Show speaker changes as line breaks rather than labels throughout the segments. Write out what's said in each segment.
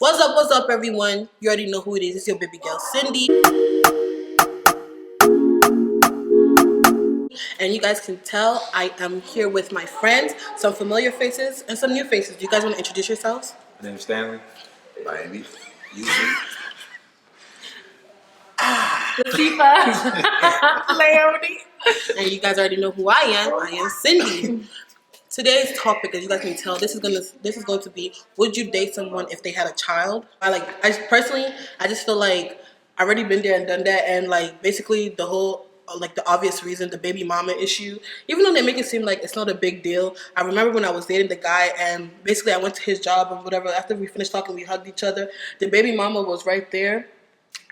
What's up, everyone? You already know who it is. It's your baby girl, Cindy. And you guys can tell I am here with my friends, some familiar faces and some new faces. Do you guys want to introduce yourselves?
My name's Stanley.
Miami.
Leonie. And you guys already know who I am. I am Cindy. Today's topic, as you guys can tell, this is going to be: would you date someone if they had a child? I just feel like I already been there and done that, and like basically the whole the obvious reason, the baby mama issue. Even though they make it seem like it's not a big deal, I remember when I was dating the guy, and basically I went to his job and whatever. After we finished talking, we hugged each other. The baby mama was right there,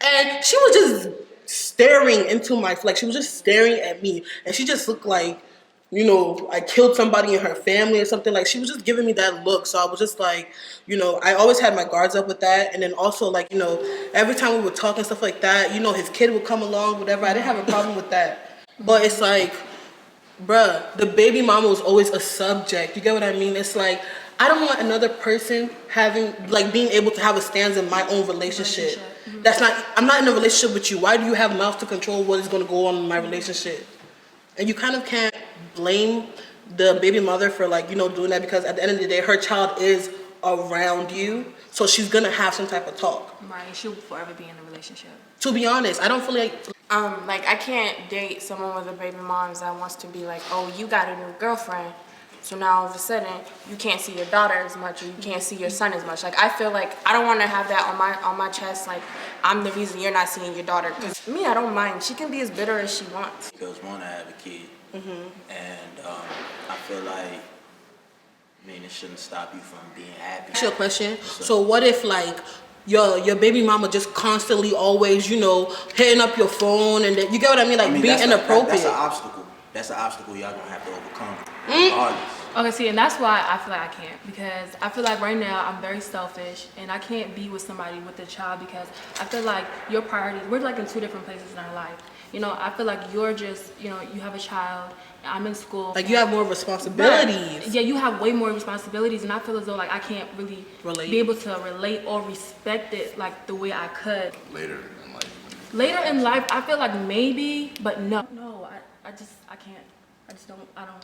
and she was just staring into my she was just staring at me, and she just looked like, you know, I killed somebody in her family or something. Like, she was just giving me that look. So I was just like, you know, I always had my guards up with that. And then also, like, you know, every time we would talk and stuff like that, you know, his kid would come along, whatever. I didn't have a problem with that. But it's like, bruh, the baby mama was always a subject. You get what I mean? It's like, I don't want another person being able to have a stance in my own relationship. I'm not in a relationship with you. Why do you have mouth to control what is going to go on in my relationship? And you kind of can't blame the baby mother for, like, you know, doing that, because at the end of the day, her child is around you, so she's gonna have some type of talk.
Right, she'll forever be in a relationship.
To be honest, I don't feel like
I can't date someone with a baby mom that wants to be like, oh, you got a new girlfriend, so now all of a sudden you can't see your daughter as much, or you can't see your son as much. Like, I feel like I don't want to have that on my chest. Like, I'm the reason you're not seeing your daughter. Because me, I don't mind. She can be as bitter as she wants.
Girls want to have a kid, and I feel like, it shouldn't stop you from being happy.
Ask you a question. So what if, like, your baby mama just constantly always, you know, hitting up your phone, and you get what I mean, like, being inappropriate?
That's an obstacle. That's an obstacle y'all gonna have to overcome. Regardless.
Okay, see, and that's why I feel like I can't, because I feel like right now I'm very selfish, and I can't be with somebody with a child, because I feel like your priorities, we're like in two different places in our life. You know, I feel like you're just, you know, you have a child, I'm in school.
Like, you have more responsibilities.
Right. Yeah, you have way more responsibilities, and I feel as though, like, I can't really be able to relate or respect it like the way I could.
Later in life.
Later in life, I feel like maybe, but no. No, I can't.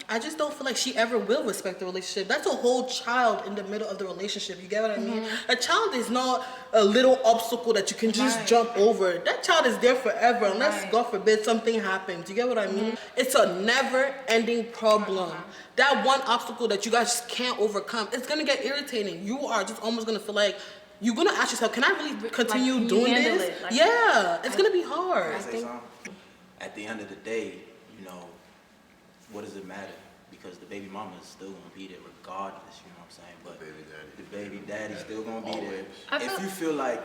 I just don't feel like she ever will respect the relationship. That's a whole child in the middle of the relationship. You get what I mean? A child is not a little obstacle that you can just jump over. That child is there forever, unless, God forbid, something happens. You get what I mean? It's a never-ending problem. That one obstacle that you guys just can't overcome, it's gonna get irritating. You are just almost gonna feel like you're gonna ask yourself, can I really continue doing this? It's gonna be hard.
At the end of the day, you know, what does it matter? Because the baby mama is still gonna be there regardless, you know what I'm saying? But the baby daddy's still gonna be there. If you feel like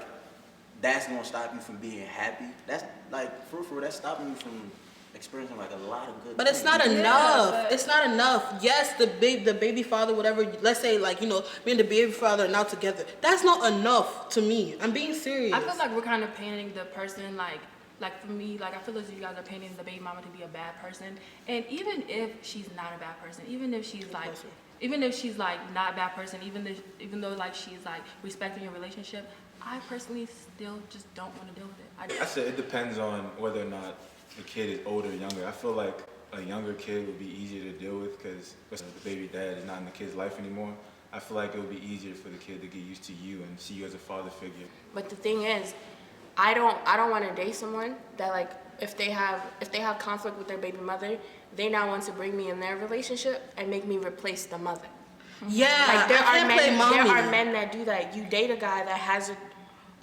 that's gonna stop you from being happy, that's like, for real, that's stopping you from experiencing like a lot of good
But
things.
it's not enough. It's not enough. Yes, the baby father, whatever, let's say, like, you know, me and the baby father are now together. That's not enough to me. I'm being serious.
I feel like we're kind of painting the person, like for me, like, I feel as if you guys are painting the baby mama to be a bad person. And even if she's not a bad person, even if she's like not a bad person, even though like she's like respecting your relationship, I personally still just don't want to deal with it.
I said it depends on whether or not the kid is older or younger. I feel like a younger kid would be easier to deal with, because the baby dad is not in the kid's life anymore. I feel like it would be easier for the kid to get used to you and see you as a father figure.
But the thing is, I don't want to date someone that, like, if they have conflict with their baby mother, they now want to bring me in their relationship and make me replace the mother.
Yeah,
like, there are men that do that. You date a guy that has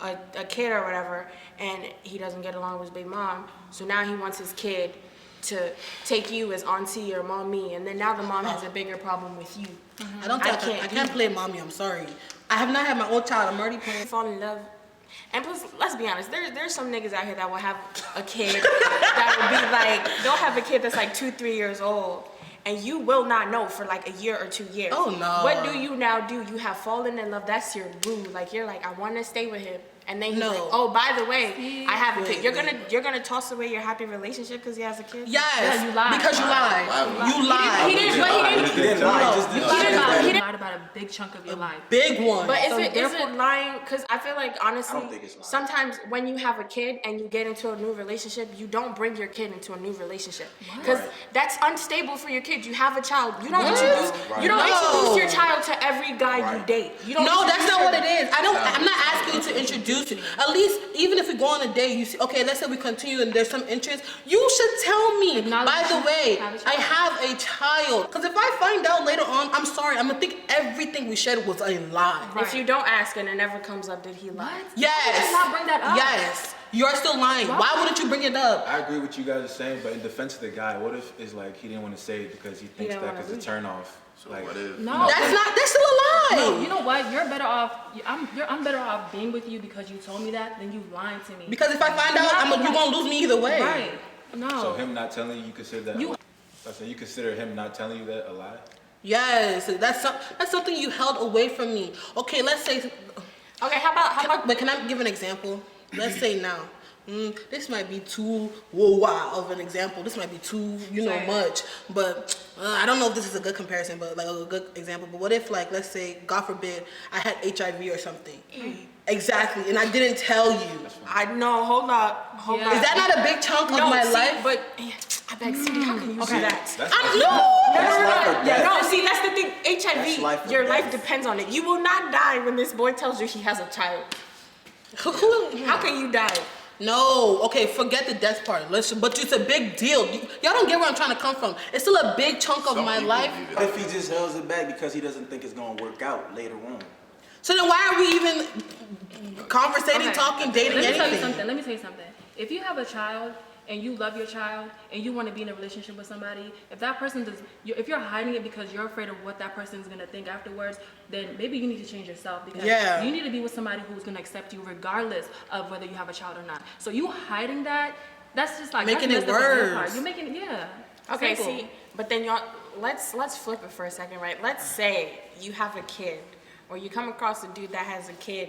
a kid or whatever, and he doesn't get along with his baby mom, so now he wants his kid to take you as auntie or mommy, and then now the mom has a bigger problem with you.
I can't play mommy. I'm sorry. I have not had my own child. I'm already playing.
Fall in love. And plus, let's be honest, there's some niggas out here that will have a kid that will be like, they'll have a kid that's like 2-3 years old, and you will not know for like a year or 2 years.
Oh no.
What do you now do? You have fallen in love. That's your boo. Like, you're like, I want to stay with him, and then he's
No.
like, oh, by the way, I have a kid.
Wait.
You're gonna toss away your happy relationship because he has a kid?
Yes,
Yeah, you lied.
because you lied. You lied.
He didn't
You lied about a big chunk of your life.
Big one.
But
So
is it
therefore-
lying? Because I feel like, honestly,
I don't think it's lying.
sometimes when you have a kid and you get into a new relationship, you don't bring your kid into a new relationship. Because that's unstable for your kid. You have a child. You don't introduce your child to every guy you date. You don't
No, that's
introduce
not
your-
what it is. I'm not asking you to introduce it. At least, even if we go on a date, you see, okay, let's say we continue and there's some interest, you should tell me,
Acknowledge
by the
you
way,
have a child.
I have a child. Because if I find out later on, I'm sorry, I'm gonna think everything we shared was a lie.
If you don't ask and it never comes up, did he lie?
Yes.
Why not bring that up?
Yes. You're still lying. Why wouldn't you bring it up?
I agree with you guys are saying, but in defense of the guy, what if it's like he didn't want to say it because he thinks
didn't
that
wanna
is a
lose.
turn off?
So
Like,
what if?
No,
That's still a lie.
no. You know what? You're better off. I'm better off being with you because you told me that than you lying to me.
Because if I find out, you're gonna lose me either way.
Right? No.
so him not telling you, you consider that?
You-
I said you consider him not telling you that a lie?
Yes, that's something you held away from me. Okay, let's say.
Okay, how about
But can I give an example? Let's say now. This might be too wow of an example. This might be too,
Sorry.
much. But I don't know if this is a good comparison, but like a good example. But what if, like, let's say, God forbid, I had HIV or something? Exactly, and I didn't tell you.
I know, hold up.
Yeah.
Is that not a big chunk of my life?
But I beg, Cindy, how can you say that?
That's
No.
That's life or death.
No, see, that's the thing.
That's life
HIV,
or
your
death.
life depends on it. You will not die when this boy tells you he has a child. How can you die?
No, okay, forget the death part. But it's a big deal. Y'all don't get where I'm trying to come from. It's still a big chunk of
Some
my
people
life.
believe it.
What if he just holds it back because he doesn't think it's gonna work out later on?
So then why are we even conversating,
Okay.
talking, dating,
Let me tell you
anything?
something. Let me tell you something. If you have a child and you love your child and you want to be in a relationship with somebody, if that person does, if you're hiding it because you're afraid of what that person is gonna think afterwards, then maybe you need to change yourself because
Yeah.
you need to be with somebody who's gonna accept you regardless of whether you have a child or not. So you hiding that, that's just like
Making
that's
it
messed up on your
worse.
part. You're making it, yeah.
Okay,
Simple.
see, but then y'all, let's flip it for a second, right? Let's say you have a kid, or you come across a dude that has a kid,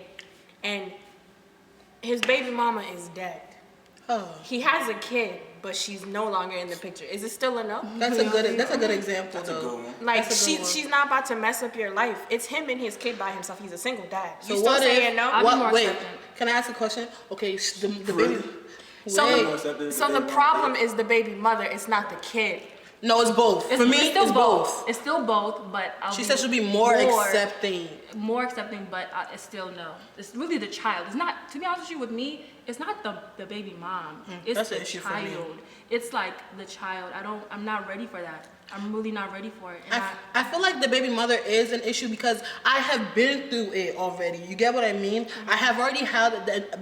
and his baby mama is dead.
Oh,
He has a kid, but she's no longer in the picture. Is it still a no?
that's a good example
That's a
though.
good one.
Like
That's a good one.
she's not about to mess up your life. It's him and his kid by himself. He's a single dad. You still
what
saying
if,
no?
I'll be more
Wait,
accepting.
can I ask a question? Okay, the baby.
So
Wait.
the problem is the baby mother. It's not the kid.
No, it's both. For me,
still
it's both.
It's still both, but
She said she'll be more accepting.
More accepting, but it's still no. It's really the child. It's not, to be honest with you, with me, it's not the baby mom. It's
that's the
the
issue for me.
child. It's like the child. I'm not ready for that. I'm really not ready for it. And
I feel like the baby mother is an issue because I have been through it already. You get what I mean? I have already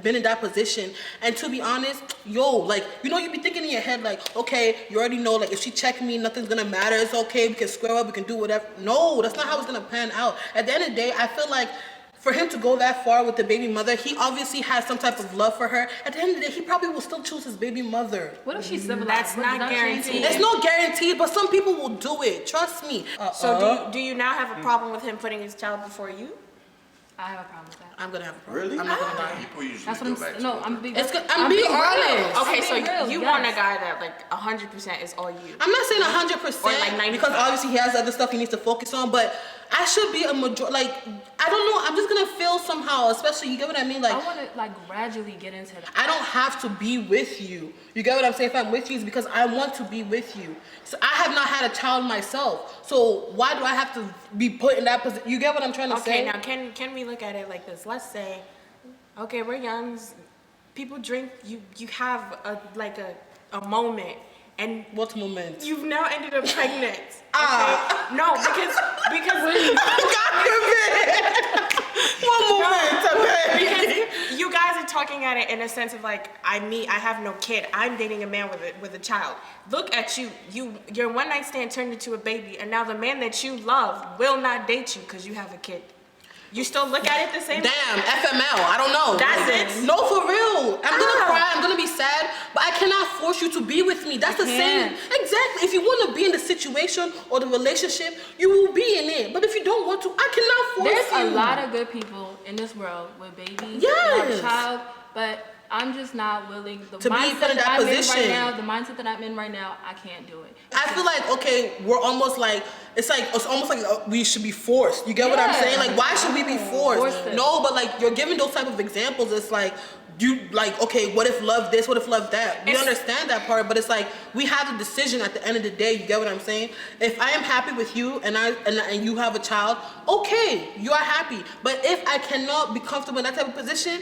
been in that position. And to be honest, like, you be thinking in your head like, okay, you already know, like, if she check me, nothing's gonna matter. It's okay. We can square up. We can do whatever. No, that's not how it's gonna pan out. At the end of the day, I feel like for him to go that far with the baby mother, he obviously has some type of love for her. At the end of the day, he probably will still choose his baby mother.
what if she's civilized?
That's
Does
not
that change
guaranteed.
it?
It's no guaranteed, but some people will do it. Trust me.
So do you now have a problem with him putting his child before you?
I have a problem with that.
I'm gonna have a problem.
Really?
I'm not gonna lie.
People usually
That's
go
what
back
I'm.
to
No,
it.
I'm being.
I'm being honest.
Okay, so
being real,
you
yes.
want a guy that like 100% is all you.
I'm not saying 100%,
Or like 95.
because obviously he has other stuff he needs to focus on, but I should be a majority. Like, I don't know. I'm just gonna feel somehow, especially, you get what I mean? Like,
I want to like gradually get into that.
I don't have to be with you. You get what I'm saying? If I'm with you, it's because I want to be with you. So I have not had a child myself. So why do I have to be put in that position? You get what I'm trying to
Okay,
say?
now can we look at it like this? Let's say, okay, we're young. People drink. You have a moment, and
What moment?
you've now ended up pregnant. Okay?
Ah.
No, because
One moment,
because you guys are talking at it in a sense of like I have no kid. I'm dating a man with a child. Look at you. Your one night stand turned into a baby, and now the man that you love will not date you because you have a kid. You still look at it the same way?
Damn, FML, I don't know.
That's
Like,
it?
No, for real. I'm gonna cry, I'm gonna be sad, but I cannot force you to be with me. That's the same. Exactly. If you want to be in the situation or the relationship, you will be in it. But if you don't want to, I cannot force you.
There's a lot of good people in this world with babies,
Yes.
with a child, but I'm just not willing. The
To be
mindset
put in that
I'm in
position.
right now, the mindset that I'm in right now, I can't do it.
I feel like, okay, we're almost like, it's almost like we should be forced. You get what I'm
Yeah.
saying? Like, why should we be forced?
Forced it.
No, but like, you're giving those type of examples. It's like, you like, okay, what if love this? What if love that? We understand that part, but it's like, we have a decision at the end of the day. You get what I'm saying? If I am happy with you and you have a child, okay, you are happy. But if I cannot be comfortable in that type of position,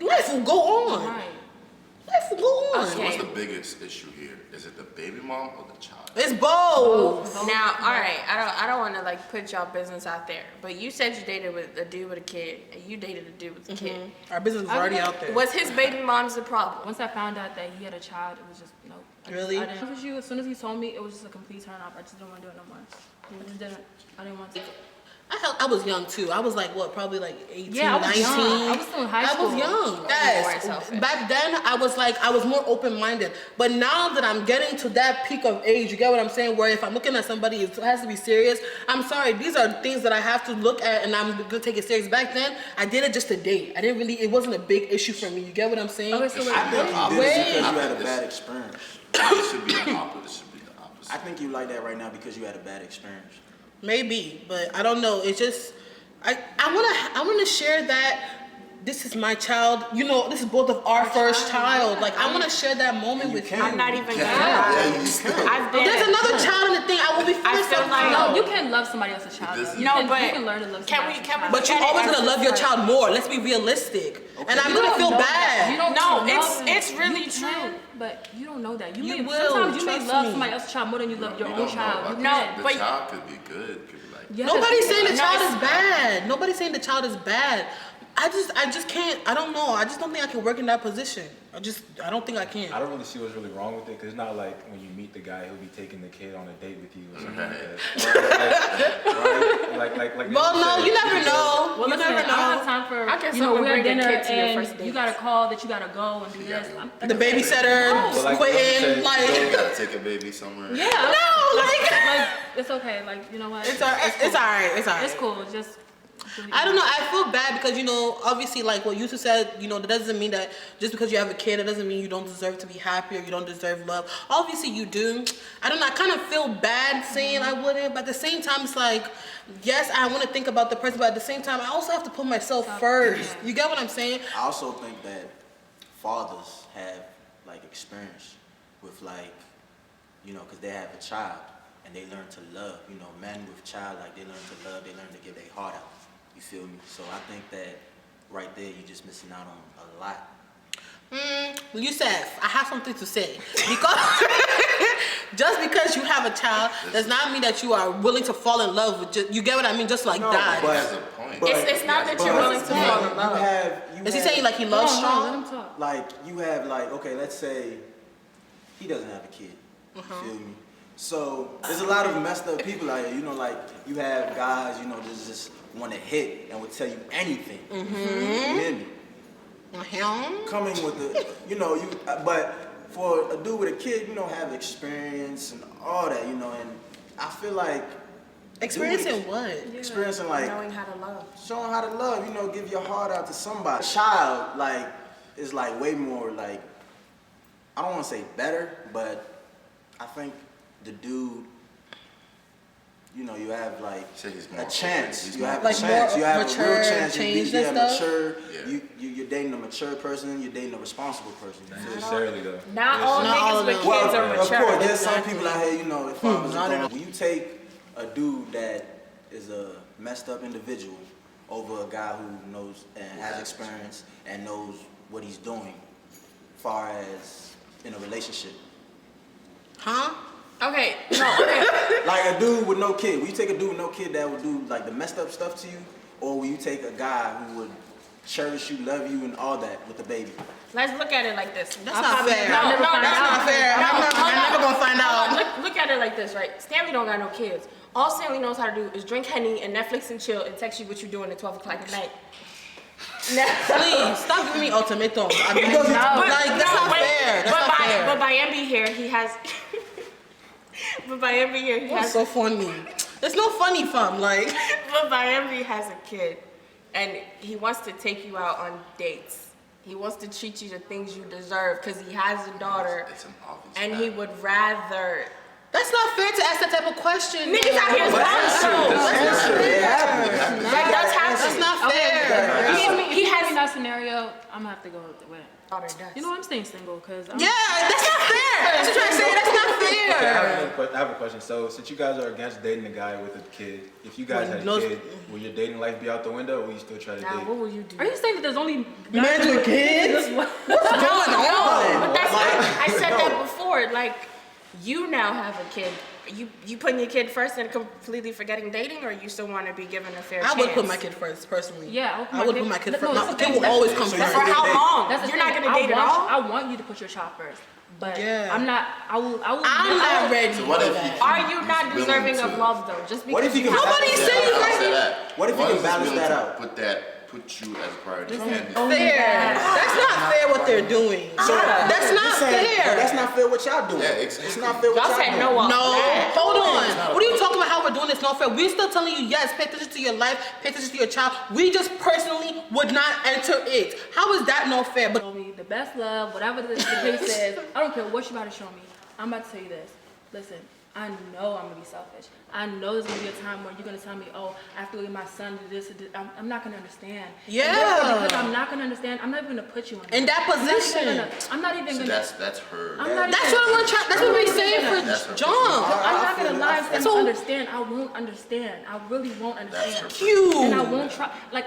life will go on.
Right.
Life will go on.
So what's the biggest issue here? Is it the baby mom or the child?
It's both.
Now, all right, I don't want to like put y'all business out there, but you said you dated with a dude with a kid, and you dated a dude with a kid.
Our business is already out there.
Was his baby mom's the problem?
Once I found out that he had a child, it was just nope.
Really?
I didn't. With you, as soon as he told me, it was just a complete turn off. I just didn't want to do it no more. I just didn't. I didn't want to.
I was young too. I was like, what, probably like 18,
Yeah, I was
19.
young. I was still in high school.
I was young.
more
Yes.
selfish.
Back then, I was more open-minded. But now that I'm getting to that peak of age, you get what I'm saying? Where if I'm looking at somebody, it has to be serious. I'm sorry. These are things that I have to look at, and I'm gonna take it serious. Back then, I did it just to date. I didn't really. It wasn't a big issue for me. You get what I'm saying?
Okay, so
I think you did it because you had a
This-
bad experience.
It should be the opposite. It should be the opposite.
I think you like that right now because you had a bad experience.
Maybe, but I don't know. It's just I wanna share that this is my child. You know, this is both of our first child. Like I wanna share that moment with you.
I'm not even gonna
Yeah,
lie.
you still.
I've been.
There's another child in the thing. I will be
I
forced
feel
to
like-
No, you can love somebody else's child.
This
though.
is-
You
No,
can,
but
you can learn to love
can
somebody
we-
else's
can we-
child.
But you're
Look at it
always
as
gonna
a
love your
friend.
child more. Let's be realistic. And I'm
You
gonna
don't
feel
know that.
bad.
You don't
No,
love
it's-
him.
it's really
You
true.
can, but you don't know that. You
You
may
will,
sometimes you may
trust
love
me.
somebody else's child more than you love your
We
own
don't know
child.
about
You
No,
can.
the
but-
child could be good. Could be like.
Yes.
Nobody's saying the
No,
child
it's-
is bad. Nobody's saying the child is bad. I just can't. I don't know. I just don't think I can work in that position. I don't think I can.
I don't really see what's really wrong with it because it's not like when you meet the guy who'll be taking the kid on a date with you or something like that. Like
Well, no, you never know.
Well,
You
listen,
never
I don't have
know.
time for,
How can
you know,
someone
we're at
bring their
dinner
kid to your
and
first date?
you got to call that you got to go and do
Yeah.
this.
The babysitter
But like
quitting.
you said,
You
Like
gotta take a baby somewhere.
Yeah.
no, like
It's okay. Like, you know what?
it's alright. It's alright. It's alright.
It's cool. Just.
I don't know. I feel bad because, you know, obviously, like what Yusuf said, you know, that doesn't mean that just because you have a kid, it doesn't mean you don't deserve to be happy or you don't deserve love. Obviously, you do. I don't know. I kind of feel bad saying I wouldn't, but at the same time, it's like, yes, I want to think about the person, but at the same time, I also have to put myself first. You get what I'm saying?
I also think that fathers have like experience with like, you know, because they have a child and they learn to love. You know, men with child, like they learn to love, they learn to give their heart out. You feel me? So I think that right there, you're just missing out on a lot.
Yusuf, I have something to say. Because just because you have a child does not mean that you are willing to fall in love with you get what I mean? Just like
No,
that.
That's the point.
It's not that you're willing to fall in love.
Is he saying like he loves
Let
strong?
him talk.
Like you have like, okay, let's say he doesn't have a kid. You feel me? So there's a lot of messed up people out here. You know, like you have guys, you know, that just want to hit and will tell you anything. You hear me? Coming with the, you know, but for a dude with a kid, you know, have experience and all that, you know, and I feel like
Experiencing what?
experiencing like
Knowing how to love.
showing how to love, you know, give your heart out to somebody. Child, like, is like way more like, I don't want to say better, but I think the dude, you know, you have like
Say he's more
a chance.
open.
You have
Like
a chance.
more
You have a
mature,
real chance.
changed
You're
and stuff?
mature.
Yeah.
You're dating a mature person. You're dating a responsible person. You
Not
feel me?
necessarily though.
Not all
Not all
niggas
of
with
them.
kids are
Of
mature.
course, there's some
Exactly.
people out here, you know, if I was
Not
going,
enough.
when you take a dude that is a messed up individual over a guy who knows and has experience and knows what he's doing, far as in a relationship.
Huh?
Okay, no, okay.
Like a dude with no kid. Will you take a dude with no kid that would do like the messed up stuff to you? Or will you take a guy who would cherish you, love you, and all that with a baby?
Let's look at it like this.
That's not fair.
No,
That's not fair. I'm never gonna find
Hold
out.
on, look at it like this, right? Stanley don't got no kids. All Stanley knows how to do is drink Henny and Netflix and chill and text you what you're doing at 12 o'clock at night.
Please stop giving me ultimatums. I mean,
But
that's not fair. That's not fair.
But by MB here, he has. But by MB here, he
That's
has.
so funny. It's no funny, fam. Like,
But by MB has a kid, and he wants to take you out on dates. He wants to treat you to things you deserve because he has a daughter,
It's an obvious
and
fact.
he would rather.
that's not fair to ask that type of question.
Niggas out here is wrong. That does happen.
That's not fair.
He has in that scenario. I'm gonna have to go with it.
Daughter does.
You know, I'm staying single because
Yeah, that's not fair. That's what I'm trying to say. That's not fair.
I have a question. So, since you guys are against dating a guy with a kid, if you guys had a
No.
kid, will your dating life be out the window, or will you still try to
Now,
date?
what will you do?
Are you saying that there's only
Men with kids? What's going on?
But that's I said that before. Like, you now have a kid. You putting your kid first and completely forgetting dating, or you still want to be given a fair chance?
I would put my kid first, personally.
Yeah,
I would put my kid first.
No,
My kid will always come
For
first.
how long?
That's the
You're
thing.
not gonna date at all.
I want you to put your child first, but
Yeah.
I'm not. I will.
I'm not ready
So
for
what if
that.
he
Are you not
willing
deserving
to-
of love though? Just because
What if you can
Nobody
balance
said
that
you
out?
ready.
What if you can balance that out?
Put you as a priority.
Fair. That's not fair what they're doing. That's not fair.
That's not fair what y'all doing.
Yeah, exactly.
It's not fair what
y'all
y'all
said
doing.
no on
No,
that.
hold on. What are you talking about? How we're doing this? Not fair. We're still telling you yes. Pay attention to your life. Pay attention to your child. We just personally would not enter it. How is that not fair? But
show me the best love, whatever the case says. I don't care what you about to show me. I'm about to tell you this. Listen, I know I'm gonna be selfish. I know there's gonna be a time where you're gonna tell me, oh, I have to go get my son to this. I'm not gonna understand.
Yeah.
And therefore, because I'm not gonna understand, I'm not even gonna put you
in that position,
I'm not even
So
gonna.
that's her.
I'm not
that's
even,
what I'm gonna try. That's what we're saying
That's
for
her
John.
I'm not gonna lie and say
So-
I understand. I won't understand. I really won't understand.
Cute.
And I won't try. Like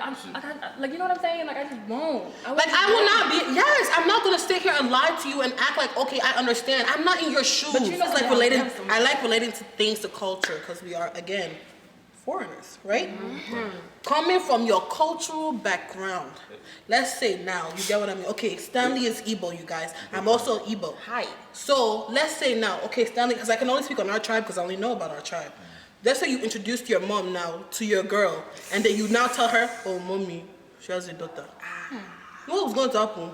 like you know what I'm saying? Like I just won't.
Like I will not be. Yes, I'm not gonna sit here and lie to you and act like okay, I understand. I'm not in your shoes.
But you know
it's like
that
relating.
happens.
I like relating to things to culture because we are again foreigners, right? Coming from your cultural background. Let's say now, you get what I mean? Okay, Stanley is Igbo, you guys. I'm also Igbo.
Hi.
So let's say now, okay, Stanley, because I can only speak on our tribe because I only know about our tribe. Let's say you introduced your mom now to your girl, and then you now tell her, oh, mommy, she has a daughter. What's going to happen?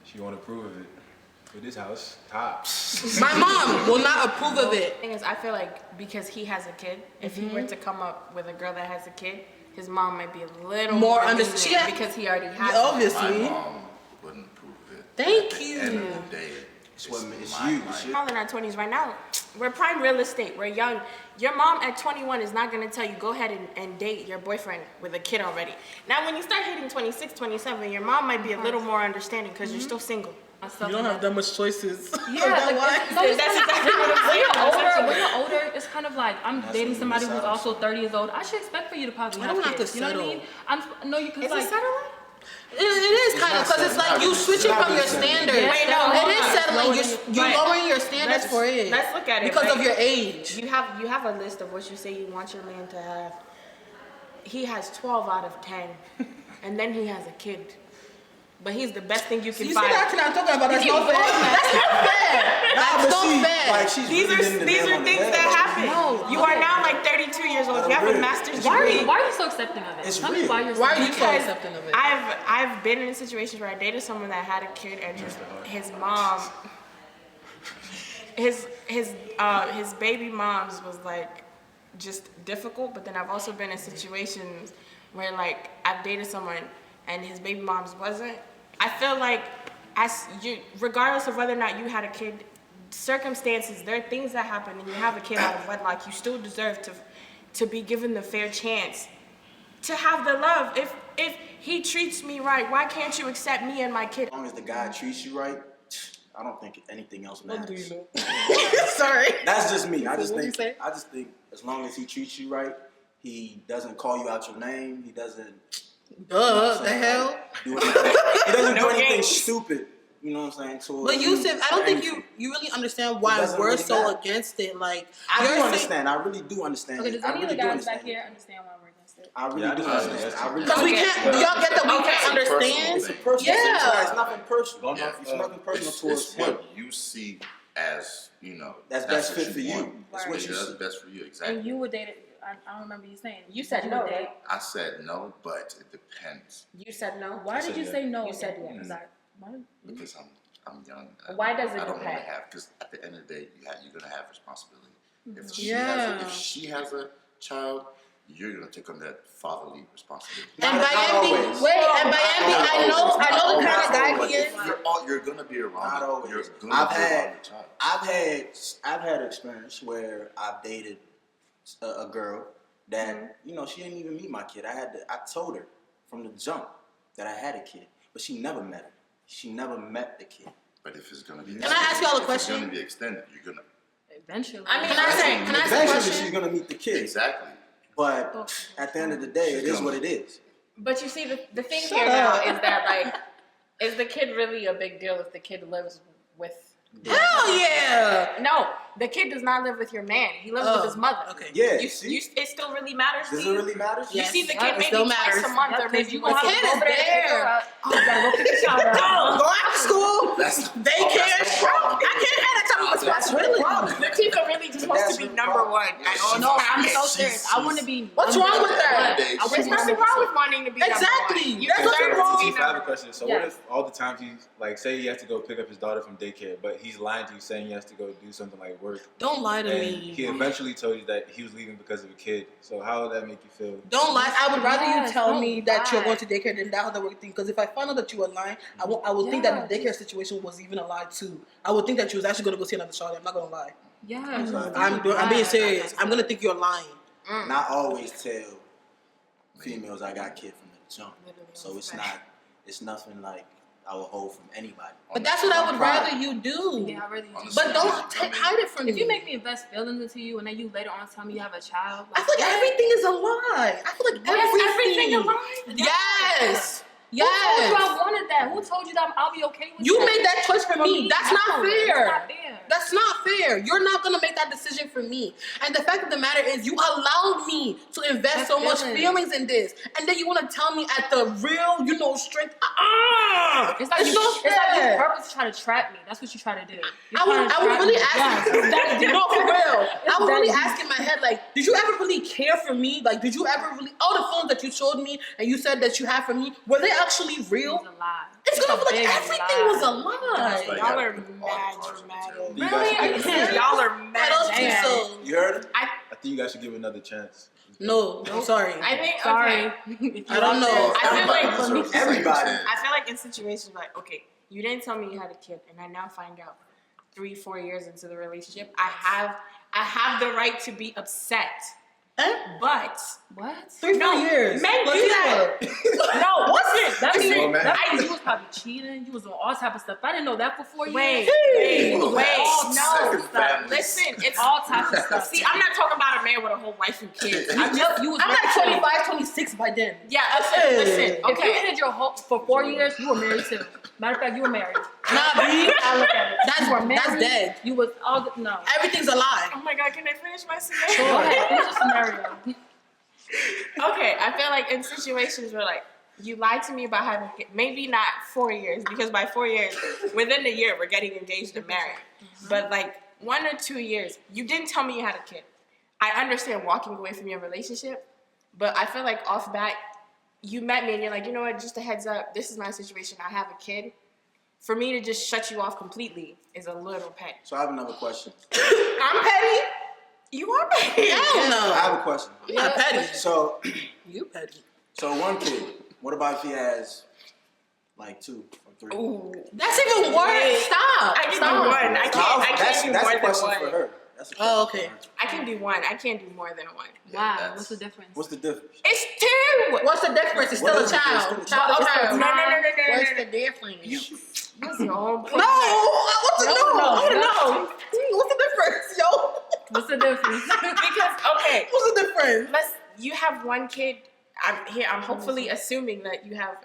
She won't approve of it. For this house, tops.
My mom will not approve of it.
Thing is, I feel like because he has a kid, if he
Mm-hmm.
were to come up with a girl that has a kid, his mom might be a little
More
more
understanding.
lenient because he already has one.
Obviously.
My mom wouldn't approve of it.
Thank
At the
you.
end of the day,
It's what it's
my
you.
life.
It's your-
We're all in our 20s right now. We're prime real estate. We're young. Your mom at 21 is not going to tell you, go ahead and date your boyfriend with a kid already. Now, when you start hitting 26, 27, your mom might be a little more understanding because you're still single.
You don't have that much choices.
Yeah, like,
That's exactly what I'm saying.
when you're older, it's kind of like I'm dating somebody who's also 30 years old. I should expect for you to probably
I
have
don't have
kids.
to
You know what I
settle.
mean? No, you can
Is
like.
it settling?
It is kind of because it's like you switching from your standards.
Wait, no,
it
hold
is
on.
settling. You're
Right.
lowering your standards for it.
Let's look at it.
because of
right?
your age.
You have a list of what you say you want your man to have. He has 12 out of 10, and then he has a kid. But he's the best thing you can
You see
find.
that thing I'm talking about? That's not fair. That's not fair. That's
but
not
see,
fair.
like, she's
These
really
are
hitting the
these
nail
are
on the
things
head,
that
though.
happen.
No,
You are now like 32 years old. You have a master's
Why
degree.
are you so accepting of it?
It's
Tell me
real.
why you're so
Why are you so
Because
accepting of it?
I've been in situations where I dated someone that had a kid and his mom, his baby mom's was like just difficult. But then I've also been in situations where like I've dated someone and his baby mom's wasn't. I feel like as you, regardless of whether or not you had a kid, circumstances, there are things that happen and you have a kid out of wedlock, you still deserve to be given the fair chance to have the love. If he treats me right, why can't you accept me and my kid?
As long as the guy treats you right, I don't think anything else
What do
matters.
you know? Sorry.
That's just me. I just
What you say?
think as long as he treats you right, he doesn't call you out your name, he doesn't
The hell?
do anything, he doesn't do
No
anything
games.
stupid. You know what I'm saying? So
But Yusuf, I don't think you really understand why
doesn't
we're
really
so
matter.
against it. Like
I
you're
do
saying-
understand. I really do understand.
Okay,
it.
does
I
any of
really
the
do
guys back
understand.
here
it.
understand why we're against it?
I really
Yeah, I
do
do
understand.
understand.
I really
Because we
do.
can't. Do y'all get that we
Okay.
can't understand?
It's a personal thing.
Yeah.
It's nothing personal.
Yeah.
It's nothing personal
It's
towards him.
what you see as,
That's best
what
fit for you.
want.
That's what you
That's
see.
best for you,
And
exactly.
you would date it. I don't remember you saying.
You said
Would
no,
date?
right?
I said no, but it depends
You said no.
Why did you say no?
You said yes.
Because
because I'm young.
Why does it
I don't want to
depend?
have, because at the end of the day, you're gonna have responsibility. If
Yeah.
if she has a child, you're gonna take on that fatherly responsibility.
And
Not
Bayambi,
always.
wait, and Bayambi, I know the kind of guy he is.
You're gonna be around.
Not always.
You're gonna be around the child.
I've had experience where I've dated a girl that she didn't even meet my kid. I told her from the jump that I had a kid, but she never met her. She never met the kid.
But if it's gonna be,
Can I ask y'all a
if
question?
it's gonna be extended, you're gonna
eventually.
I mean,
Can I ask a
Eventually,
question?
she's gonna meet the kid.
exactly.
But at the end of the day, it is what it is.
But you see, the thing here now is that, like, is the kid really a big deal if the kid lives with...
Hell yeah!
No, the kid does not live with your man. He lives with his mother.
Okay.
Yeah.
It still really matters
Does
to
it
you?
really matter?
You
Yes.
see the
Yeah,
kid
it
maybe
still
twice
matters.
a month, or
Because
maybe
you
once
gonna
a
kid
have
is
to go over there and pick her
there.
up. Oh, you gotta go pick the child up.
Go after school,
That's
daycare.
that's the problem.
I can't have that type of
That's
responsibility.
Latifah really just wants to be number one. at all
No, I'm
times.
so serious. I want to be.
What's wrong with that?
There's nothing wrong with wanting to be
Exactly.
number one. You
There's nothing
deserve
wrong.
to be
I have a
number one.
question. So what if all the times he's like, say he has to go pick up his daughter from daycare, but he's lying to you saying he has to go do something like work,
Don't lie to
and
me.
he eventually told you that he was leaving because of a kid. So how would that make you feel?
Don't lie. I would rather you
Yes,
tell
don't
me that you're
lie.
going to daycare than that other work thing. Because if I found out that you were lying, I would think that the daycare situation was even a lie too. I would think that you was actually going to go see another child. I'm not going to lie.
Yes.
I'm being serious. I'm going to think you're lying.
And I always tell females I got kid from the jump. So it's nothing like I will hold from anybody.
But that's what I would rather you do.
Yeah, I really do.
But don't hide it from
If
me.
you make me invest feelings into you and then you later on tell me you have a child,
I feel like everything is a lie. I feel like everything.
everything a lie?
Yes.
Who told you
Yes.
I wanted that? Who told you that I'll be okay with
You
that?
made that choice for me. That's not
No, it's
fair.
not fair.
That's not fair. You're not gonna make that decision for me. And the fact of the matter is, you allowed me to invest
That's
so much
feelings.
feelings in this, and then you want to tell me at the real, strength.
It's like
It's
you,
so
it's like you
fair.
purposely try to trap me. That's what you try to do. You're
I
trying to
was
trap
really
me.
asking.
Yes.
No, for real. I was
that
really
deep.
asking in my head, like, did you ever really care for me? Like, did you ever really? All the feelings that you showed me and you said that you had for me, were they actually real?
It's a lie.
It's gonna
a
feel like
big
everything
lie.
was a lie.
Like,
Y'all
yeah,
are
all
mad
the cards on the
dramatic.
table.
You guys should give
Really?
another-
Y'all are
I
mad.
don't think
dramatic.
so.
You heard it?
I think you guys should give it another chance.
No, I'm sorry.
I think,
Sorry.
okay.
I don't know.
I feel like
Everybody deserves a
everybody-
second chance.
I feel like in situations like, okay, you didn't tell me you had a kid, and I now find out 3-4 years into the relationship, I have the right to be upset. But
What?
3-4 years.
men do that. No, listen.
That means
Well, man.
you was probably cheating. You was doing all type of stuff. I didn't know that for 4 years.
Wait,
Well,
wait,
that's
no.
second family.
Listen, it's
All types of stuff.
See, I'm not talking about a man with a whole wife and kids.
I'm
I'm like 25, 26 by then.
Yeah,
Hey.
listen.
If you
Okay.
ended your whole for 4 years, you were married too. Matter of fact, you were married.
Nah, B.
I look at it.
That's-
you were married.
that's dead.
You was all no.
Everything's a lie.
Oh my God, can I finish my
Go
scenario?
ahead. Finish the scenario.
Okay, I feel like in situations where like you lied to me about having a kid, maybe not 4 years, because by 4 years, within a year, we're getting engaged and married. But like 1 or 2 years, you didn't tell me you had a kid. I understand walking away from your relationship, but I feel like off bat, you met me and you're like, you know what, just a heads up, this is my situation, I have a kid. For me to just shut you off completely is a little petty.
So I have another question.
I'm petty.
You are petty.
Hell
I
no.
have a question.
I'm not petty.
So
You petty.
one kid. What about if he has like 2 or 3?
Ooh.
That's even worse.
Wait.
Stop.
I can
Stop.
do one. I can't do
that's
more
a
than
question
one.
for her. That's a question
Oh,
for
okay.
her.
I can do one. I can't do more than one.
Why?
that's-
What's the difference?
What's the difference?
It's two.
What's the difference? It's
What
still a
is it?
child.
It's still a
Child is
Okay,
child.
no.
What's the difference?
What's your own
No, I want to know. I want to know. What's the difference, yo?
What's the difference?
Because okay,
What's the difference?
you have one kid. I'm hopefully assuming that you have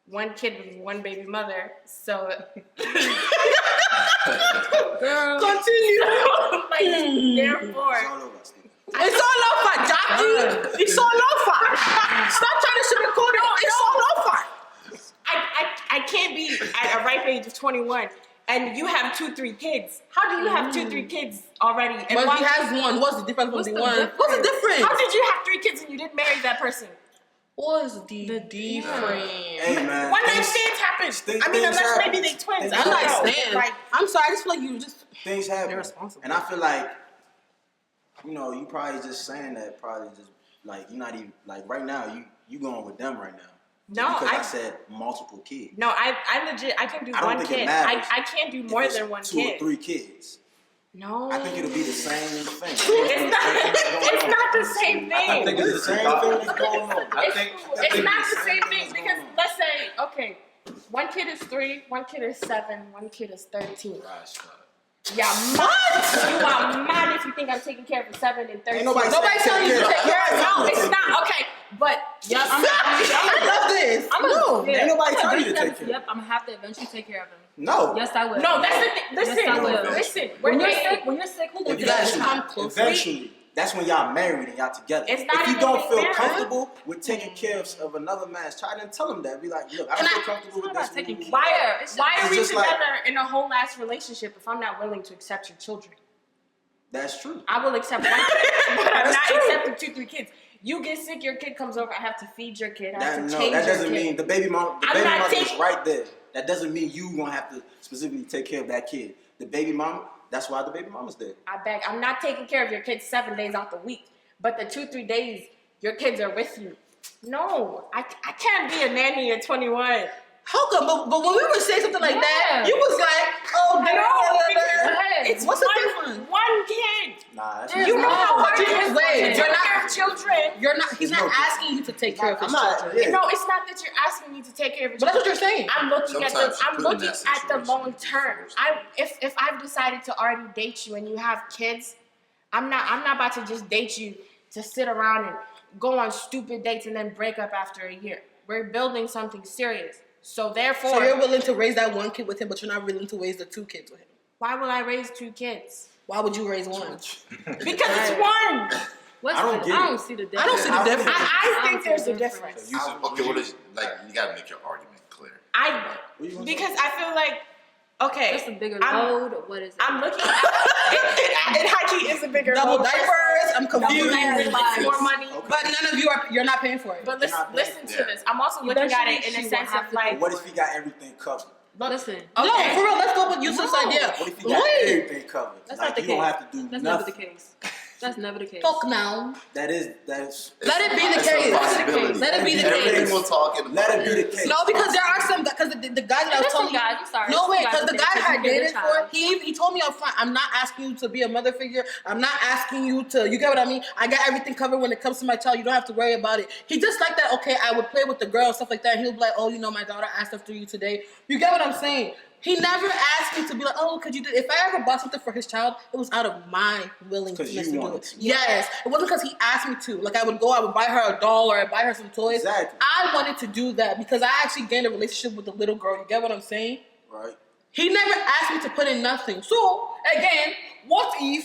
one kid with one baby mother. So
Girl.
Continue.
like therefore.
It's all over, Steve.
It's all over, Jackie. It's all over. Stop trying to sugarcoat it. It's all over.
I can't be at a ripe age of 21 and you have 2-3 kids. How do you have 2-3 kids already? And
But he has one. What's the difference between the one? What's the difference?
How did you have 3 kids and you didn't marry that person?
What's the difference?
Hey man,
One night stands happen. I mean, unless maybe they twins.
I'm
I
not
don't know.
saying.
Like,
I'm sorry. I just feel like you just
things happen,
irresponsible.
and I feel like, you know, you probably just saying that probably just like you're not even like right now you going with them right now.
no,
Because I said multiple kids.
no, I legit, I can do
I don't
one
think
kid.
it matters
I can't do more
if it's
than one
2
kid.
or 3 kids.
No,
I think it'll be the same thing.
it's not the same thing.
I think it's the same thing that's going on.
It's not the same thing because let's say, okay, one kid is 3, one kid is 7, one kid is 13. Yeah, you are mad if you think I'm taking care of the 7 and 13.
Ain't nobody
telling you to take care of it.
No, it's not. Okay, but
Yep, I love this.
Ain't nobody telling you to take care.
Yep, I'm gonna have to eventually take care of them.
No.
Yes, I will.
no, that's the thing. Listen,
Yes, I will.
listen.
When you're sick, who
You
gonna
guys
take
come
care
closer.
Eventually, that's when y'all married and y'all together.
It's not
if you
even
don't
being
feel
married.
comfortable with taking care of another man's child, then tell him that. Be like, look, I don't feel comfortable with this.
taking
Ooh.
Why are we
just
together
like-
in a whole ass relationship if I'm not willing to accept your children?
That's true.
I will accept one kid, but I'm not accepting 2-3 kids. You get sick, your kid comes over. I have to feed your kid. I have to change
that
your
doesn't
kid.
mean the baby mom. The
I'm
baby
not
mother is
taking-
right there. That doesn't mean you gonna have to specifically take care of that kid. The baby mama. That's why the baby mama's there.
I beg. I'm not taking care of your kids 7 days out the week, but the 2-3 days your kids are with you. No, I can't be a nanny at 21.
How come? But when we were saying something like that,
Yeah.
you was like, "Oh,
It's
what's the
one,
difference?"
one kid.
Nah, that's
You know how hard it is
Wait,
to
you're
take
not-
care of children.
You're not. He's not asking you to take care of his children.
Yeah.
No, it's not that you're asking me to take care of your
But that's what
children.
you're saying.
I'm looking at
Sometimes
the.
you
I'm
put in
looking
that
at the
situation
long term. If I've decided to already date you and you have kids, I'm not about to just date you to sit around and go on stupid dates and then break up after a year. We're building something serious. So therefore,
So you're willing to raise that one kid with him, but you're not willing to raise the 2 kids with him.
why will I raise 2 kids?
Why would you raise one?
Because it's one.
What's
I don't get
I
it.
don't see the difference.
I don't see the difference.
I think there's a difference.
Okay, what is like? You gotta make your argument clear.
Because I feel like, okay,
What's a bigger
I'm-
load? What is it?
I'm looking at it high key is a bigger
Double
load.
diapers. I'm
Double
confused.
diapers, like more money.
But none of you're not paying for it.
But
You're not
listen to
Yeah.
this. I'm also looking at it in
Eventually,
a
she
sense
will have
of
to
like,
What if he got everything covered?
Listen.
No,
okay.
for real. Let's go with Yusuf's idea.
What if he got
Wait.
everything covered?
That's
Like
not the
you
case.
don't have to do
That's never the
nothing.
case. That's never the case.
Talk now.
That is.
Let it be the
It's a
case.
possibility.
Let it be the
Everything
case.
we're talking
Let
about
it be the
is-
case.
No, because there are some because the guy that I was
There's some
telling you.
guys, I'm sorry.
No,
Some
wait,
guys
because the
that
guy
take
I
care of
dated
their child.
for, he told me up front, I'm not asking you to be a mother figure. I'm not asking you to, you get what I mean? I got everything covered when it comes to my child. You don't have to worry about it. He just like that, okay, I would play with the girl and stuff like that. And he'll be like, oh, you know, my daughter asked after you today. You get what I'm saying? He never asked me to be like, oh, could you do? If I ever bought something for his child, it was out of my willingness
you
to do
wanted
it.
to.
Yes, it wasn't because he asked me to. Like I would buy her a doll or I'd buy her some toys.
Exactly.
I wanted to do that because I actually gained a relationship with the little girl. You get what I'm saying?
Right.
He never asked me to put in nothing. So again, what if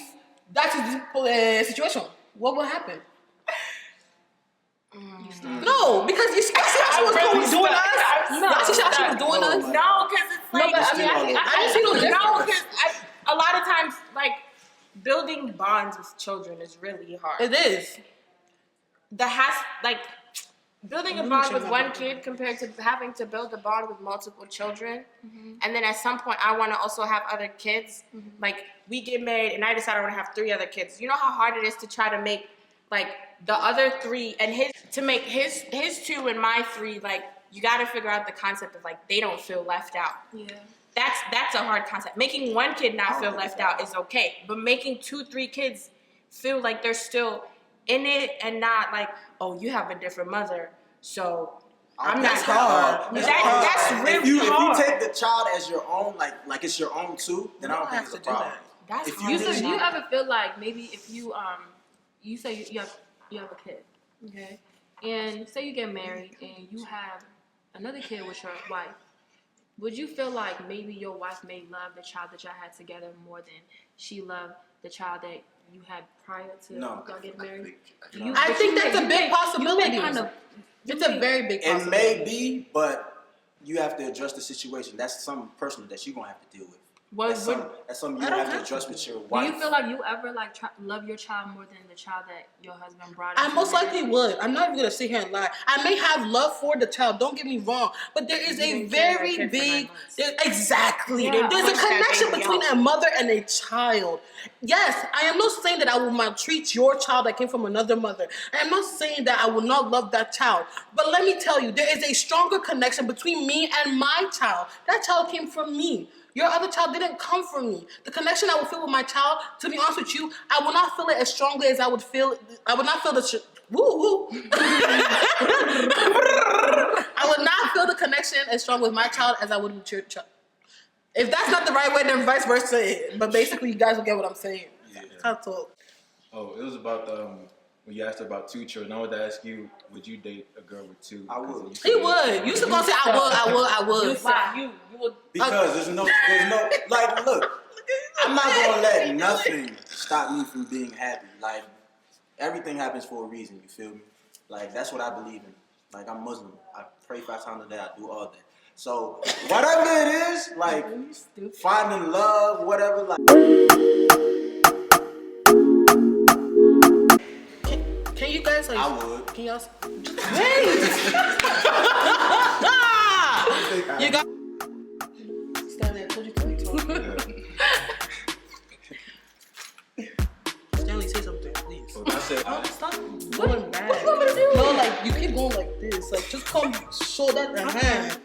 that is the situation? What will happen? No, because you see how she was doing us. You see how she was doing us.
no, because it's like,
but I mean, I don't see no difference.
no, because a lot of times, like, building bonds with children is really hard.
It is.
Building a bond with one kid compared to having to build a bond with multiple children. And then at some point, I want to also have other kids. Like, we get married, and I decide I want to have 3 other kids. You know how hard it is to try to make, like, the other 3 and his 2 and my 3, like, you got to figure out the concept of, like, they don't feel left out.
Yeah.
That's a hard concept. Making one kid not feel left out is okay, but making 2-3 kids feel like they're still in it and not like, oh, you have a different mother, so I'm not.
That's hard.
That's really hard.
If you take the child as your own, like it's your own too, then I don't think it's a problem.
That's
If
hard.
you
Do you ever feel like maybe if you you say you have a kid, okay, and say you get married and you have another kid with your wife, would you feel like maybe your wife may love the child that y'all had together more than she loved the child that you had prior to y'all getting married?
I think that's a big possibility.
Kind
It's a very big
It
possibility.
may be, but you have to address the situation. That's something personal that you're gonna have to deal with. That's something you have to address with your
Do
wife.
you feel like you ever like love your child more than the child that your husband brought?
I most likely would. I'm not even gonna sit here and lie. I may have love for the child. Don't get me wrong, but there is a very big exactly.
Yeah,
There's a connection between a mother and a child. Yes, I am not saying that I will maltreat your child that came from another mother. I am not saying that I will not love that child. But let me tell you, there is a stronger connection between me and my child. That child came from me. Your other child didn't come from me. The connection I would feel with my child, to be honest with you, I will not feel it as strongly as I would feel. I would not feel the woo woo. I would not feel the connection as strong with my child as I would with your child. If that's not the right way, then vice versa. But basically, you guys will get what I'm saying.
Yeah.
Can't talk.
Oh, it was about when you asked about 2 children. I wanted to ask you, would you date a girl with 2?
I would.
He would. You supposed to say I would.
You would.
Because there's no, like, look, I'm not gonna let nothing stop me from being happy. Like, everything happens for a reason, you feel me? Like, that's what I believe in. Like, I'm Muslim. I pray 5 times a day. I do all that. So, whatever it is, like, finding love, whatever, like.
Can you guys like?
I would.
Can y'all? Wait. You got. Stanley, I told you to be talking. Stanley, say something, please.
So I said,
Stop going back. What you want me to do? No, like you keep going like this. Like just come show that the hand.